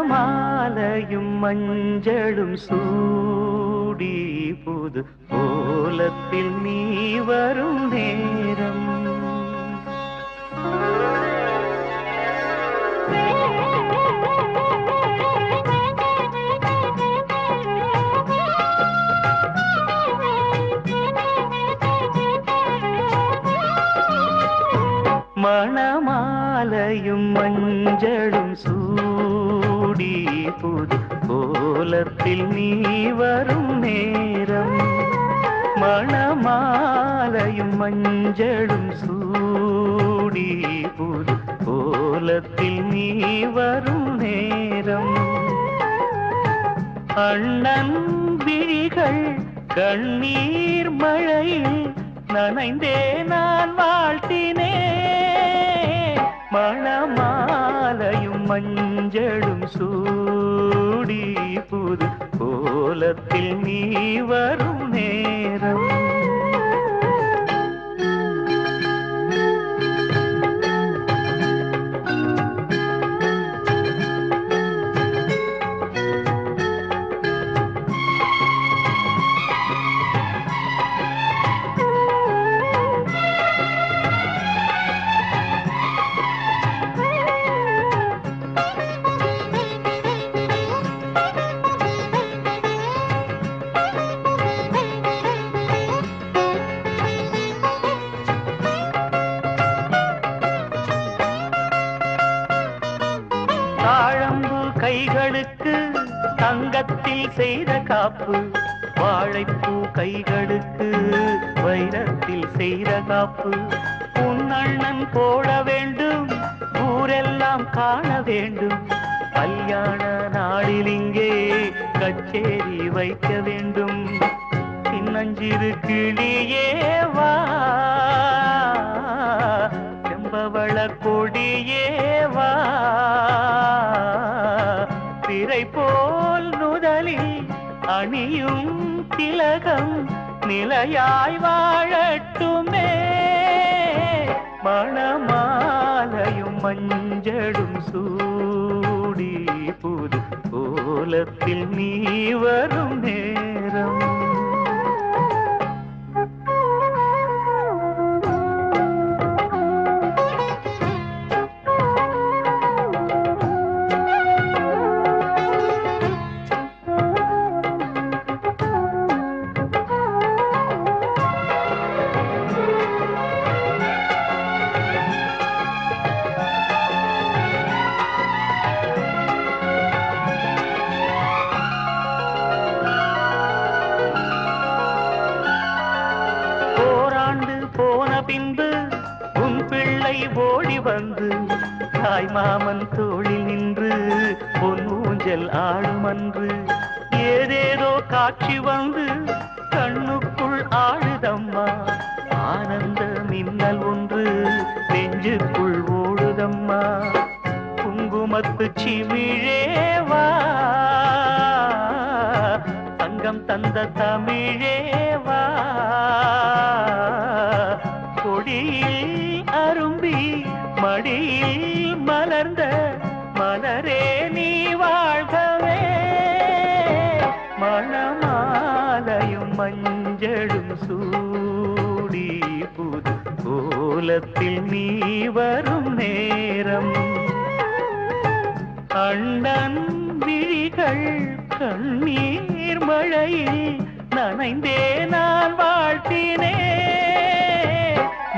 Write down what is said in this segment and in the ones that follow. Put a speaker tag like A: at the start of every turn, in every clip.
A: மணமாலையும் மஞ்சளும் சூடி புது கோலத்தில் நீ வரும் நேரம் மணமாலையும் மஞ்சளும் சூடி புது கோலத்தில் நீ வரும் நேரம் மணமாலையும் மஞ்சளும் சூடி புது கோலத்தில் நீ வரும் நேரம் அண்ணன் விழிகள் கண்ணீர் மழையில் நனைந்தே நான் வாழ்த்தினே மணமாலையும் மஞ்சளும் சூடி புது கோலத்தில் நீ வரும் நேரம் தாழம்பு கைகளுக்கு தங்கத்தில் செய்த காப்பு வாழைப்பூ கைகளுக்கு வைரத்தில் செய்த காப்பு உன் அண்ணன் போட வேண்டும் ஊரெல்லாம் காண வேண்டும் கல்யாண நாளில் இங்கே கச்சேரி வைக்க வேண்டும் சின்னஞ்சிறு கிளியேவா செம்பவள கொடியேவா திரை போல் நுதலில் அணியும் திலகம் நிலையாய் வாழட்டுமே மணமாலையும் மஞ்சளும் சூடி புது கோலத்தில் நீ வரும் நேரம் போன பின்பு உன் பிள்ளை ஓடி வந்து தாய் மாமன் தோளில் நின்று பொன் ஊஞ்சல் ஆடுமன்று ஏதேதோ காட்சி வந்து கண்ணுக்குள் ஆடுதம்மா ஆனந்த மின்னல் ஒன்று நெஞ்சுக்குள் ஓடுதம்மா குங்குமத்து சிமிழேவா சங்கம் தந்த தமிழேவா கொடியில் அரும்பி மடியில் மலர்ந்த மலரே நீ வாழ்கவே மணமாலையும் மஞ்சளும் சூடி புது கோலத்தில் நீ வரும் நேரம் அண்ணன் விழிகள் கண்ணீர் மழையில் நனைந்தே நான் வாழ்த்தினே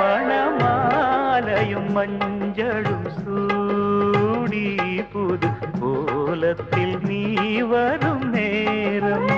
A: மணமாலையும் மஞ்சளும் சூடி புது கோலத்தில் நீ வரும் நேரம்